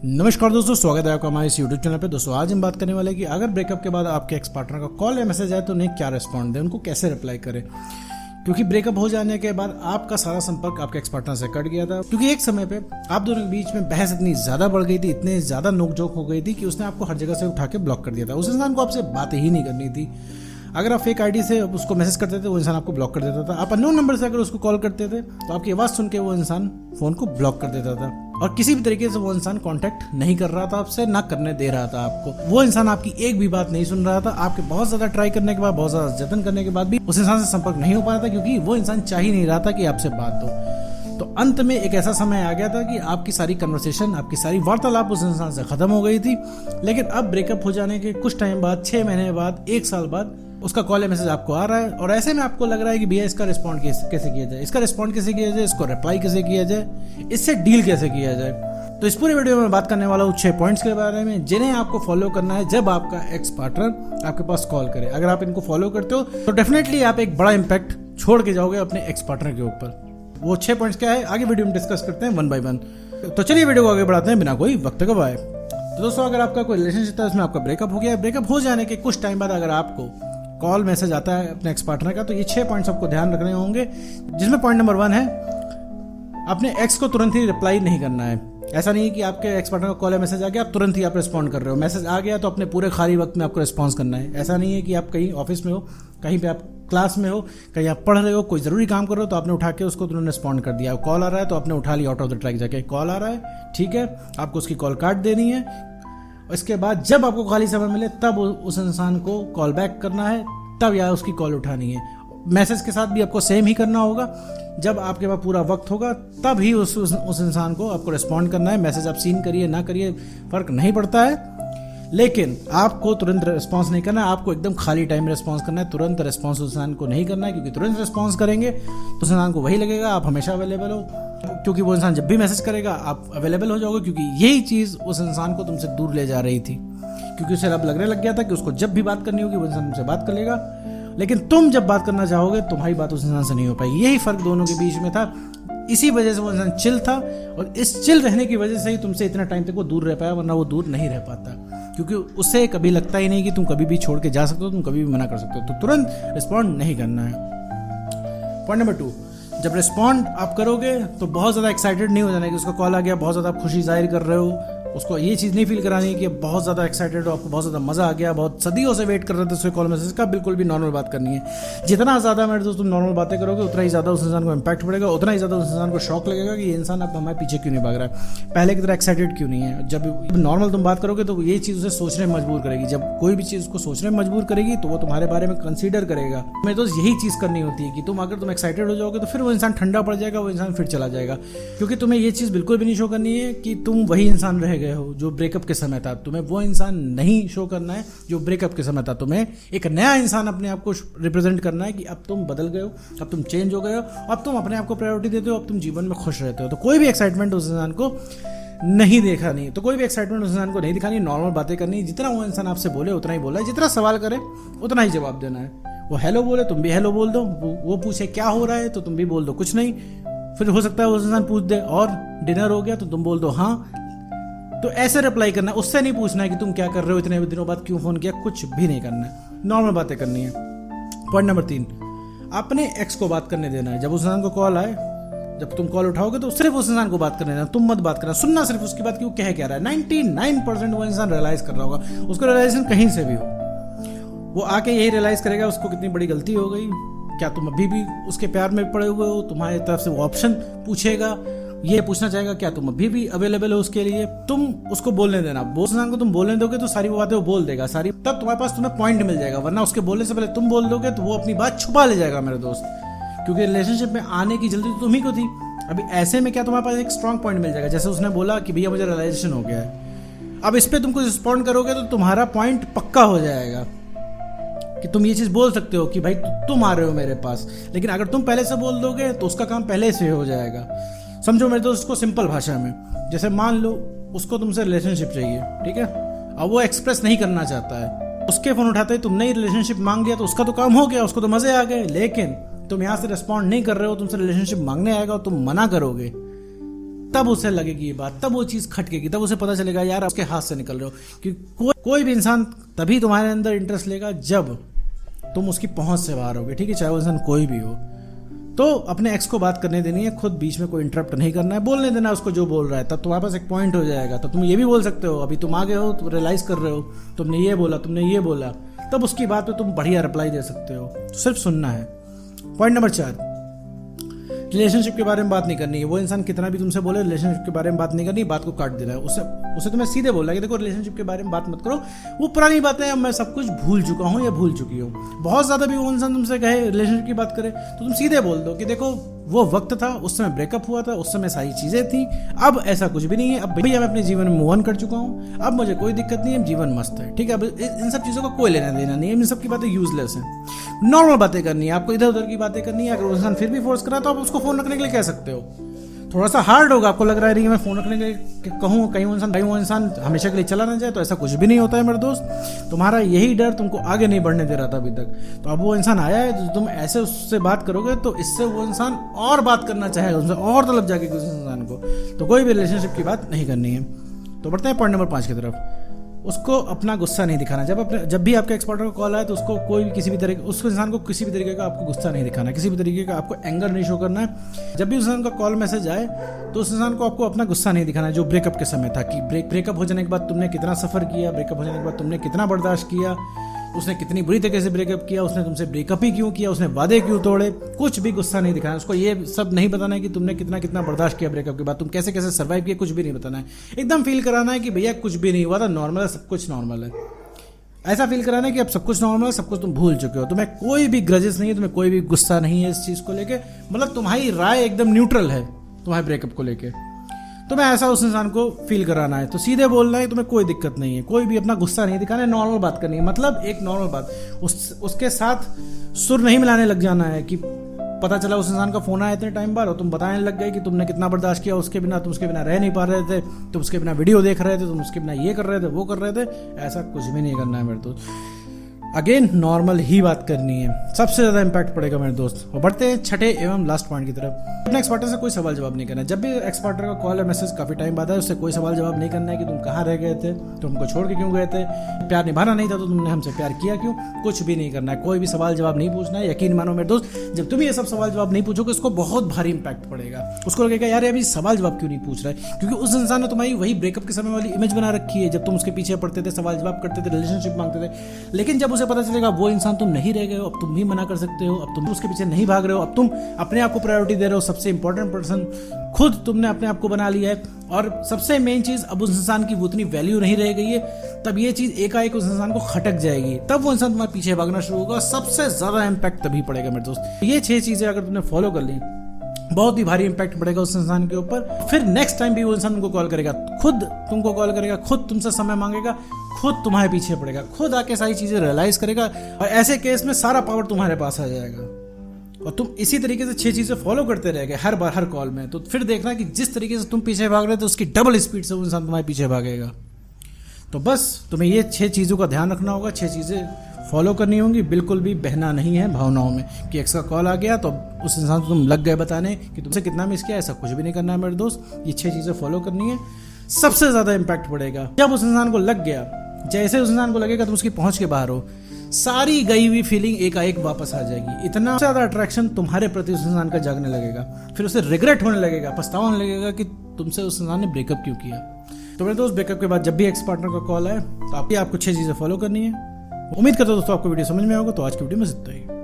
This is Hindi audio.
नमस्कार दोस्तों, स्वागत है आपका हमारे इस यूट्यूब चैनल पे। दोस्तों आज हम बात करने वाले हैं कि अगर ब्रेकअप के बाद आपके एक्स पार्टनर का कॉल या मैसेज आए तो उन्हें क्या रिस्पॉन्ड दें, उनको कैसे रिप्लाई करें। क्योंकि ब्रेकअप हो जाने के बाद आपका सारा संपर्क आपके एक्स पार्टनर से कट गया था। क्योंकि एक समय पे आप दोनों के बीच में बहस इतनी ज्यादा बढ़ गई थी, इतने ज्यादा नोकझोंक हो गई थी कि उसने आपको हर जगह से उठा के ब्लॉक कर दिया था। उस इंसान को आपसे बात ही नहीं करनी थी। अगर आप फेक आईडी से उसको मैसेज करते थे, वो इंसान आपको ब्लॉक कर देता था। आप अननोन नंबर से अगर उसको कॉल करते थे तो आपकी आवाज़ सुन के वो इंसान फ़ोन को ब्लॉक कर देता था और किसी भी तरीके से वो इंसान कांटेक्ट नहीं कर रहा था आपसे, ना करने दे रहा था आपको। वो इंसान आपकी एक भी बात नहीं सुन रहा था। आपके बहुत ज़्यादा ट्राई करने के बाद, बहुत ज़्यादा जतन करने के बाद भी उस इंसान से संपर्क नहीं हो पा रहा था, क्योंकि वो इंसान चाह ही नहीं रहा था कि आपसे बात हो। तो अंत में एक ऐसा समय आ गया था कि आपकी सारी कन्वर्सेशन, आपकी सारी वार्तालाप उस इंसान से खत्म हो गई थी। लेकिन अब ब्रेकअप हो जाने के कुछ टाइम बाद, 6 महीने बाद, 1 साल बाद उसका कॉल या मैसेज आपको आ रहा है और ऐसे में आपको लग रहा है कि भैया इसका रिस्पॉन्ड कैसे किया जाए, इसका रिस्पॉन्ड कैसे किया जाए, इसको रिप्लाई कैसे किया जाए, इससे डील कैसे किया जाए। तो इस पूरे वीडियो में बात करने वाला हूँ 6 पॉइंट्स के बारे में, जिन्हें आपको फॉलो करना है जब आपका एक्स पार्टनर आपके पास कॉल करे। अगर आप इनको फॉलो करते हो तो डेफिनेटली आप एक बड़ा इंपैक्ट छोड़ के जाओगे अपने एक्स पार्टनर के ऊपर। वो 6 पॉइंट्स क्या है, आगे वीडियो में डिस्कस करते हैं 1 by 1। तो चलिए वीडियो को आगे बढ़ाते हैं बिना कोई वक्त गवाए। तो दोस्तों, अगर आपका कोई रिलेशनशिप था उसमें आपका ब्रेकअप हो गया है, ब्रेकअप हो जाने के कुछ टाइम बाद अगर आपको कॉल मैसेज आता है अपने एक्स पार्टनर का, तो ये 6 पॉइंट्स आपको ध्यान रखने होंगे। जिसमें पॉइंट नंबर 1 है, अपने एक्स को तुरंत ही रिप्लाई नहीं करना है। ऐसा नहीं है कि आपके एक्स पार्टनर का कॉल या मैसेज आ गया आप तुरंत ही आप रिस्पॉन्ड कर रहे हो। मैसेज आ गया तो अपने पूरे खाली वक्त में आपको रिस्पॉन्स करना है। ऐसा नहीं है कि आप कहीं ऑफिस में हो, कहीं पे आप क्लास में हो, कहीं आप पढ़ रहे हो, कोई ज़रूरी काम कर रहे हो तो आपने उठा के उसको तुरंत रिस्पॉन्ड कर दिया। कॉल आ रहा है तो आपने उठा लिया, आउट ऑफ द ट्रैक जाके कॉल आ रहा है, ठीक है, आपको उसकी कॉल काट देनी है। इसके बाद जब आपको खाली समय मिले तब उस इंसान को कॉल बैक करना है, तब या उसकी कॉल उठानी है। मैसेज के साथ भी आपको सेम ही करना होगा। जब आपके पास पूरा वक्त होगा तब ही उस इंसान को आपको रिस्पॉन्ड करना है। मैसेज आप सीन करिए ना करिए फर्क नहीं पड़ता है, लेकिन आपको तुरंत रिस्पॉन्स नहीं करना है। आपको एकदम खाली टाइम में रिस्पॉन्स करना है। तुरंत रिस्पॉन्स उस इंसान को नहीं करना है, क्योंकि तुरंत रिस्पॉन्स करेंगे तो उस इंसान को वही लगेगा आप हमेशा अवेलेबल हो। क्योंकि वो इंसान जब भी मैसेज करेगा आप अवेलेबल हो जाओगे, क्योंकि यही चीज़ उस इंसान को तुमसे दूर ले जा रही थी। क्योंकि उसे अब लगने लग गया था कि उसको जब भी बात करनी होगी वो इंसान तुमसे बात कर लेगा, लेकिन तुम जब बात करना चाहोगे तुम्हारी बात उस इंसान से नहीं हो पाएगी। यही फर्क दोनों के बीच में था। इसी वजह से वो इंसान चिल था और इस चिल रहने की वजह से ही तुमसे इतना टाइम तक वो दूर रह पाया, वरना वो दूर नहीं रह पाता। क्योंकि उससे कभी लगता ही नहीं कि तुम कभी भी छोड़ के जा सकते हो, तुम कभी भी मना कर सकते हो। तो तुरंत रिस्पॉन्ड नहीं करना है। पॉइंट नंबर 2, जब रिस्पॉन्ड आप करोगे तो बहुत ज़्यादा एक्साइटेड नहीं हो जाना कि उसका कॉल आ गया, बहुत ज़्यादा आप खुशी जाहिर कर रहे हो। उसको ये चीज़ नहीं फील करानी है कि बहुत ज़्यादा एक्साइटेड हो, आपको बहुत ज़्यादा मज़ा आ गया, बहुत सदियों से वेट कर रहे थे उसके कॉल मैसेज का। बिल्कुल भी नॉर्मल बात करनी है। जितना ज़्यादा मेरे दोस्त तुम नॉर्मल बातें करोगे उतना ही ज़्यादा उस इंसान को इम्पैक्ट पड़ेगा, उतना ही ज़्यादा उस इंसान को शौक लगेगा कि ये इंसान अब हमारे पीछे क्यों नहीं भाग रहा है, पहले की तरह एक्साइटेड क्यों नहीं है। जब नॉर्मल तुम बात करोगे तो ये चीज़ उसे सोचने में मजबूर करेगी। जब कोई भी चीज़ उसको सोचने में मजबूर करेगी तो वो तुम्हारे बारे में कंसीडर करेगा। मेरे दोस्त यही चीज़ करनी होती है कि अगर तुम एक्साइटेड हो जाओगे तो फिर वो इंसान ठंडा पड़ जाएगा, वो इंसान फिर चला जाएगा। क्योंकि तुम्हें ये चीज़ बिल्कुल भी नहीं शो करनी है कि तुम वही इंसान रह गए हो जो ब्रेकअप के समय था। तुम्हें वो इंसान नहीं शो करना है जो ब्रेकअप के समय था। तुम्हें एक नया इंसान अपने आप को रिप्रेजेंट करना है कि अब तुम बदल गए हो, अब तुम चेंज हो गए हो, अब तुम अपने आप को प्रायोरिटी देते हो, अब तुम जीवन में खुश रहते हो। तो कोई भी एक्साइटमेंट उस इंसान को नहीं देखा नहीं, तो कोई भी एक्साइटमेंट उस इंसान को नहीं दिखानी। नॉर्मल बातें करनी, जितना वो इंसान आपसे बोले उतना ही बोला है, जितना सवाल करे उतना ही जवाब देना है। वो हेलो बोले तुम भी हेलो बोल दो, वो पूछे क्या हो रहा है तो तुम भी बोल दो कुछ नहीं। फिर हो सकता है उस इंसान पूछ दे और डिनर हो गया तो तुम बोल दो हाँ। तो ऐसे रिप्लाई करना है, उससे नहीं पूछना है कि तुम क्या कर रहे हो, इतने दिनों बाद क्यों फोन किया, कुछ भी नहीं करना है। नॉर्मल बातें करनी है। पॉइंट नंबर 3, अपने एक्स को बात करने देना है। जब उस इंसान को कॉल आए, जब तुम कॉल उठाओगे तो सिर्फ उस इंसान को बात करने देना, तुम मत बात करना। सुनना सिर्फ उसकी बात, क्यों कह क्या रहा है। 99% वो इंसान रियलाइज कर रहा होगा, उसको रियलाइजेशन कहीं से भी हो, वो आके यही रियलाइज करेगा उसको कितनी बड़ी गलती हो गई। क्या तुम अभी भी उसके प्यार में पड़े हुए हो, तुम्हारी तरफ से वो ऑप्शन पूछेगा, ये पूछना चाहेगा क्या तुम अभी भी अवेलेबल हो उसके लिए। तुम उसको बोलने देना। उस इंसान को तुम बोलने दोगे तो सारी वो बातें वो बोल देगा सारी, तब तुम्हारे पास तुम्हें पॉइंट मिल जाएगा। वरना उसके बोलने से पहले तुम बोल दोगे तो वो अपनी बात छुपा ले जाएगा मेरे दोस्त। क्योंकि रिलेशनशिप में आने की जल्दी तो तुम्ही को थी। अभी ऐसे में क्या तुम्हारे पास एक स्ट्रॉन्ग पॉइंट मिल जाएगा। जैसे उसने बोला कि भैया मुझे रियलाइजेशन हो गया है, अब इस पर तुमको रिस्पॉन्ड करोगे तो तुम्हारा पॉइंट पक्का हो जाएगा कि तुम ये चीज़ बोल सकते हो कि भाई तुम आ रहे हो मेरे पास। लेकिन अगर तुम पहले से बोल दोगे तो उसका काम पहले से हो जाएगा। समझो मेरे दोस्त को सिंपल भाषा में, जैसे मान लो उसको तुमसे रिलेशनशिप चाहिए, ठीक है, अब वो एक्सप्रेस नहीं करना चाहता है, उसके फोन उठाते ही तुमने ही रिलेशनशिप मांग लिया तो उसका तो काम हो गया, उसको तो मजे आ गए। लेकिन तुम यहाँ से रिस्पॉन्ड नहीं कर रहे हो, तुमसे रिलेशनशिप मांगने आएगा और तुम मना करोगे तब उसे लगेगी ये बात, तब वो चीज़ खटकेगी, तब उसे पता चलेगा यार उसके हाथ से निकल रहे हो। कि कोई भी इंसान तभी तुम्हारे अंदर इंटरेस्ट लेगा जब तुम उसकी पहुंच से बाहर होगे, ठीक है, चाहे वो इंसान कोई भी हो। तो अपने एक्स को बात करने देनी है, खुद बीच में कोई इंटरप्ट नहीं करना है, बोलने देना उसको जो बोल रहा है। तब तुम्हारे पास एक पॉइंट हो जाएगा, तब तुम ये भी बोल सकते हो, अभी तुम आगे हो, तुम रियलाइज कर रहे हो, तुमने ये बोला, तुमने ये बोला, तब उसकी बात पे तुम बढ़िया रिप्लाई दे सकते हो। तो सिर्फ सुनना है। पॉइंट नंबर 4, रिलेशनशिप के बारे में बात नहीं करनी है। वो इंसान कितना भी तुमसे बोले, रिलेशनशिप के बारे में बात नहीं करनी, बात को काट देना है। उसे तुम्हें सीधे बोलना है कि देखो रिलेशनशिप के बारे में बात मत करो, वो पुरानी बातें हैं, मैं सब कुछ भूल चुका हूँ या भूल चुकी हूँ। बहुत ज़्यादा भी वो इंसान तुमसे कहे रिलेशनशिप की बात करे तो तुम सीधे बोल दो कि देखो वो वक्त था, उस समय ब्रेकअप हुआ था, उस समय सारी चीज़ें थी, अब ऐसा कुछ भी नहीं है, अब भैया मैं अपने जीवन में मूव ऑन कर चुका हूँ, अब मुझे कोई दिक्कत नहीं है, जीवन मस्त है, ठीक है। अब इन सब चीज़ों का कोई लेना देना नहीं है, इन सब की बातें यूजलेस हैं। नॉर्मल बातें करनी है, आपको इधर उधर की बातें करनी है। अगर वो इंसान फिर भी फोर्स करा तो आप उसको फ़ोन रखने के लिए कह सकते हो। थोड़ा सा हार्ड होगा, आपको लग रहा है कि मैं फ़ोन रखने के लिए कहूँ, कहीं वो इंसान हमेशा के लिए चला ना जाए, तो ऐसा कुछ भी नहीं होता है मेरे दोस्त। तुम्हारा यही डर तुमको आगे नहीं बढ़ने दे रहा था अभी तक। तो अब वो इंसान आया है, तो तुम ऐसे उससे बात करोगे तो इससे वो इंसान और बात करना चाहेगा, उनसे और तलब जाएगी उस इंसान को। तो कोई भी रिलेशनशिप की बात नहीं करनी है। तो बढ़ते हैं पॉइंट नंबर 5 की तरफ। उसको अपना गुस्सा नहीं दिखाना। जब भी आपके एक्स पार्टनर का कॉल आए तो उसको कोई भी किसी भी तरह उस इंसान को किसी भी तरीके का आपको गुस्सा नहीं दिखाना, किसी भी तरीके का आपको एंगर नहीं शो करना है। जब भी उस इंसान का कॉल मैसेज आए तो उस इंसान को आपको अपना गुस्सा नहीं दिखाना है। जो ब्रेकअप के समय था कि ब्रेकअप हो जाने के बाद तुमने कितना सफ़र किया, ब्रेकअप हो जाने के बाद तुमने कितना बर्दाश्त किया, उसने कितनी बुरी तरीके से ब्रेकअप किया, उसने तुमसे ब्रेकअप ही क्यों किया, उसने वादे क्यों तोड़े, कुछ भी गुस्सा नहीं दिखाना। उसको ये सब नहीं बताना है कि तुमने कितना कितना बर्दाश्त किया ब्रेकअप के बाद, तुम कैसे कैसे सर्वाइव किया, कुछ भी नहीं बताना है। एकदम फील कराना है कि भैया कुछ भी नहीं हुआ था, नॉर्मल है, सब कुछ नॉर्मल है। ऐसा फील कराना है कि अब सब कुछ नॉर्मल है, सब कुछ तुम भूल चुके हो, तुम्हें कोई भी ग्रजेस नहीं है, तुम्हें कोई भी गुस्सा नहीं है इस चीज़ को लेके। मतलब तुम्हारी राय एकदम न्यूट्रल है तुम्हारे ब्रेकअप को लेके। तुम्हें ऐसा उस इंसान को फील कराना है, तो सीधे बोलना है, तुम्हें कोई दिक्कत नहीं है, कोई भी अपना गुस्सा नहीं दिखाना है, नॉर्मल बात करनी है। मतलब एक नॉर्मल बात, उसके साथ सुर नहीं मिलाने लग जाना है कि पता चला उस इंसान का फोन आया इतने टाइम बाद और तुम बताने लग गए कि तुमने कितना बर्दाश्त किया उसके बिना, तुम उसके बिना रह नहीं पा रहे थे, तुम उसके बिना वीडियो देख रहे थे, तुम उसके बिना ये कर रहे थे, वो कर रहे थे। ऐसा कुछ भी नहीं करना है मेरे दोस्त। अगेन नॉर्मल ही बात करनी है, सबसे ज़्यादा इंपैक्ट पड़ेगा मेरे दोस्त। और बढ़ते हैं छठे एवं लास्ट पॉइंट की तरफ। अपने एक्स पार्टनर से कोई सवाल जवाब नहीं करना। जब भी एक्स पार्टनर का कॉल या मैसेज काफ़ी टाइम बाद है, उससे कोई सवाल जवाब नहीं करना है कि तुम कहाँ रह गए थे, तुम हमको छोड़ के क्यों गए थे, प्यार निभाना नहीं था तो तुमने हमसे प्यार किया क्यों, कुछ भी नहीं करना है। कोई भी सवाल जवाब नहीं पूछना है। यकीन मानो मेरे दोस्त, जब तुम ये सब सवाल जवाब नहीं पूछोगे उसको बहुत भारी इंपैक्ट पड़ेगा। उसको लगेगा यार अभी सवाल जवाब क्यों नहीं पूछ रहा है, क्योंकि उस इंसान ने तुम्हारी वही ब्रेकअप के समय वाली इमेज बना रखी है। जब तुम उसके पीछे पड़ते थे, सवाल जवाब करते थे, रिलेशनशिप मांगते थे, लेकिन जब उसे पता चलेगा वो इंसान तुम नहीं रह गए हो, अब तुम भी मना कर सकते हो, अब तुम उसके पीछे नहीं भाग रहे हो, अब तुम अपने आप को प्रायोरिटी दे रहे हो, सबसे इंपॉर्टेंट पर्सन खुद तुमने अपने आप को बना लिया है। और सबसे मेन चीज, अब उस इंसान की वो उतनी वैल्यू नहीं रह गई है, तब ये चीज एकाएक उस इंसान को खटक जाएगी, तब वो इंसान तुम्हारे पीछे भागना शुरू होगा। सबसे ज्यादा इंपैक्ट तभी पड़ेगा मेरे दोस्त। ये 6 चीजें अगर तुमने फॉलो कर ली, बहुत ही भारी इंपैक्ट पड़ेगा उस इंसान के ऊपर। फिर नेक्स्ट टाइम भी वो इंसान तुमको कॉल करेगा, खुद तुमको कॉल करेगा, खुद तुमसे समय मांगेगा, खुद तुम्हारे पीछे पड़ेगा, खुद आके सारी चीजें रियलाइज करेगा, और ऐसे केस में सारा पावर तुम्हारे पास आ जाएगा। और तुम इसी तरीके से 6 चीजें फॉलो करते रह गए हर बार हर कॉल में, तो फिर देखना कि जिस तरीके से तुम पीछे भाग रहे थे उसकी डबल स्पीड से वो इंसान तुम्हारे पीछे भागेगा। तो बस तुम्हें ये 6 चीज़ों का ध्यान रखना होगा, 6 चीज़ें फॉलो करनी होंगी। बिल्कुल भी बहना नहीं है भावनाओं में कि एक्स का कॉल आ गया तो उस इंसान को तुम लग गए बताने कि तुमसे कितना मिस किया, ऐसा कुछ भी नहीं करना है मेरे दोस्त। ये 6 चीज़ें फॉलो करनी है। सबसे ज़्यादा इंपैक्ट पड़ेगा जब उस इंसान को लग गया, जैसे उस इंसान को लगेगा तुम उसकी पहुंच के बाहर हो, सारी गई हुई फीलिंग एकाएक वापस आ जाएगी। इतना ज़्यादा अट्रैक्शन तुम्हारे प्रति उस इंसान का जागने लगेगा, फिर उसे रिग्रेट होने लगेगा, पछतावा होने लगेगा कि तुमसे उस इंसान ने ब्रेकअप क्यों किया। तो मेरे दोस्त, ब्रेकअप के बाद जब भी एक्स पार्टनर का कॉल आए तो आपको 6 चीज़ें फॉलो करनी है। उम्मीद करता हूं दोस्तों आपको वीडियो समझ में होगा। तो आज की वीडियो में इतना ही।